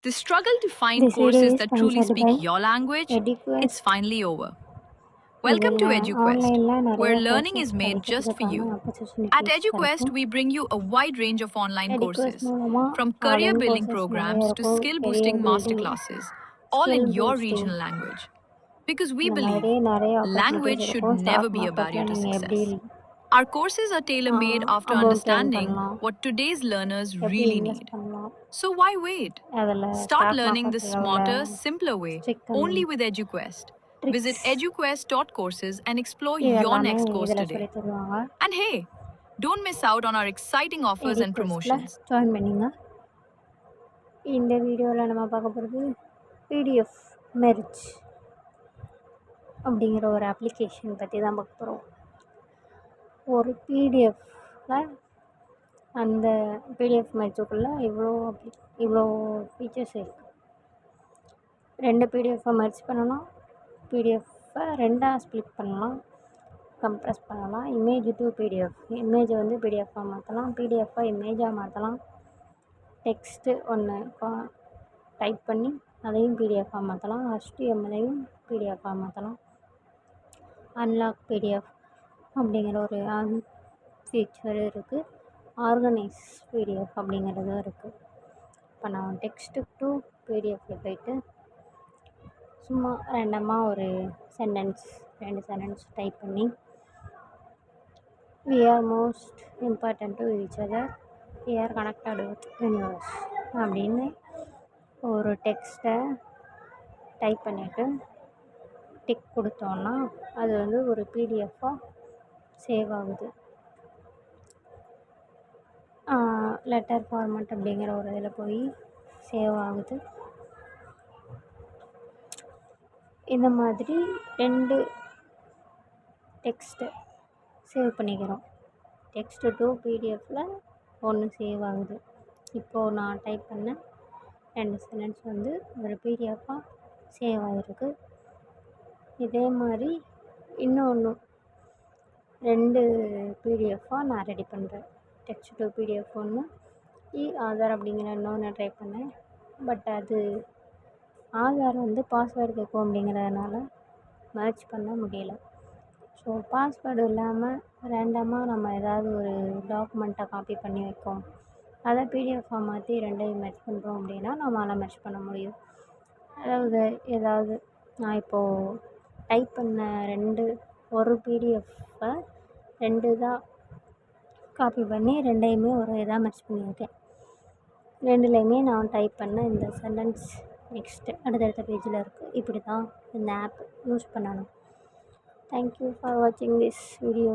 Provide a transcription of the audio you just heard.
The struggle to find This video courses is that truly sponsored speak by your language, it's EduQuest. finally over. Welcome to இதில் EduQuest, ஆன்லைனில் நிறைய where learning is courses made just for படிக்கிறதுக்கான you. At opportunities EduQuest, கிடைக்கும். we bring you a wide range of online EduQuest courses, மூலமாக from career online building courses நிறைய programs to இருக்கும். skill career boosting building, masterclasses, all skill in your boosting, regional language. Because we இந்த believe மாதிரி நிறைய opportunities language should இருக்கும். never ஸ்டாக் be a barrier மார்க்கெட்டில் to நீங்கள் எப்படி success. Our courses are tailor made after amount earn understanding பண்ணலாம், what today's learners எப்படி really இன்வெஸ்ட் need. பண்ணலாம், So why wait? அதில் Start ஸ்டாக் learning the மார்க்கெட்டில் உள்ள smarter, simpler way trick and only with EduQuest. Visit tricks eduquest.courses and explore இது your எல்லாமே next course இதில் today. சொல்லி தருவாங்க. And hey, don't miss out on our exciting offers and EduQuestல promotions. Join பண்ணிங்க. இந்த வீடியோவில் நம்ம பார்க்க போகிறது பிடிஎஃப் மெர்ஜ் அப்படிங்கிற ஒரு அப்ளிகேஷன் பற்றி தான் பார்க்க போகிறோம். ஒரு பிடிஎஃப்பில் அந்த பிடிஎஃப் மெர்ஜுக்குள்ளே இவ்வளோ ஃபீச்சர்ஸ் இருக்குது. 2 பிடிஎஃப்பை மெர்ஜ் பண்ணலாம், பிடிஎஃப்பை 2ஆக ஸ்ப்ளிட் பண்ணலாம், கம்ப்ரஸ் பண்ணலாம், இமேஜ் டு பிடிஎஃப், இமேஜை வந்து பிடிஎஃப்பாக மாற்றலாம், பிடிஎஃப்பை இமேஜாக மாற்றலாம், டெக்ஸ்ட்டு ஒன்று டைப் பண்ணி அதையும் பிடிஎஃப்பாக மாற்றலாம், HTML-ஐயும் பிடிஎஃப்பாக மாற்றலாம், அன்லாக் பிடிஎஃப் அப்படிங்கிற ஒரு ஃபீச்சர் இருக்குது, ஆர்கனைஸ் பிடிஎஃப் அப்படிங்கிறதும் இருக்குது. இப்போ நான் டெக்ஸ்ட்டு டு பிடிஎஃப்பில் போய்ட்டு சும்மா ரேண்டமாக ஒரு சென்டென்ஸ் 2 சென்டென்ஸ் டைப் பண்ணி we are most important to each other, we are connected with universe அப்படின்னு ஒரு டெக்ஸ்ட்டை டைப் பண்ணிவிட்டு டிக் கொடுத்தோன்னா அது வந்து ஒரு பிடிஎஃப்பாக சேவ் ஆகுது. லெட்டர் ஃபார்மேட் அப்படிங்கிற ஒரு இதில் போய் சேவ் ஆகுது. இந்த மாதிரி 2 டெக்ஸ்ட்டு சேவ் பண்ணிக்கிறோம். டெக்ஸ்ட்டு டு பிடிஎஃப்பில் ஒன்று சேவ் ஆகுது. இப்போது நான் டைப் பண்ண 2 சென்டென்ஸ் வந்து ஒரு பிடிஎஃப்பாக சேவ் ஆகிருக்கு. இதே மாதிரி இன்னொன்று 2 பிடிஎஃப்பாக நான் ரெடி பண்ணுறேன். டெக்ஸ்ட் டு பிடிஎஃப் ஒன்று, ஆதார் அப்படிங்கிற இன்னொன்று ட்ரை பண்ணேன். பட் அது ஆதார் வந்து பாஸ்வேர்டு கேட்கும் அப்படிங்கிறதுனால மேட்ச் பண்ண முடியல. ஸோ பாஸ்வேர்டு இல்லாமல் ரேண்டமாக நம்ம ஏதாவது ஒரு டாக்குமெண்ட்டை காப்பி பண்ணி வைக்கோம், அதை பிடிஎஃப்பாக மாற்றி 2ஐயும் மேட்ச் பண்ணுறோம் அப்படின்னா நம்மளால் மேட்ச் பண்ண முடியும். ஏதாவது நான் இப்போது டைப் பண்ண ஒரு பிடிஎஃப்பை 2 தான் காப்பி பண்ணி 2ஐயுமே ஒரு இதாக மேட்ச் பண்ணியிருக்கேன். 2லேயுமே நான் டைப் பண்ண இந்த சென்டென்ஸ் நெக்ஸ்ட்டு அடுத்தடுத்த பேஜில் இருக்குது. இப்படி தான் இந்த ஆப் யூஸ் பண்ணணும். தேங்க்யூ ஃபார் வாட்சிங் திஸ் வீடியோ.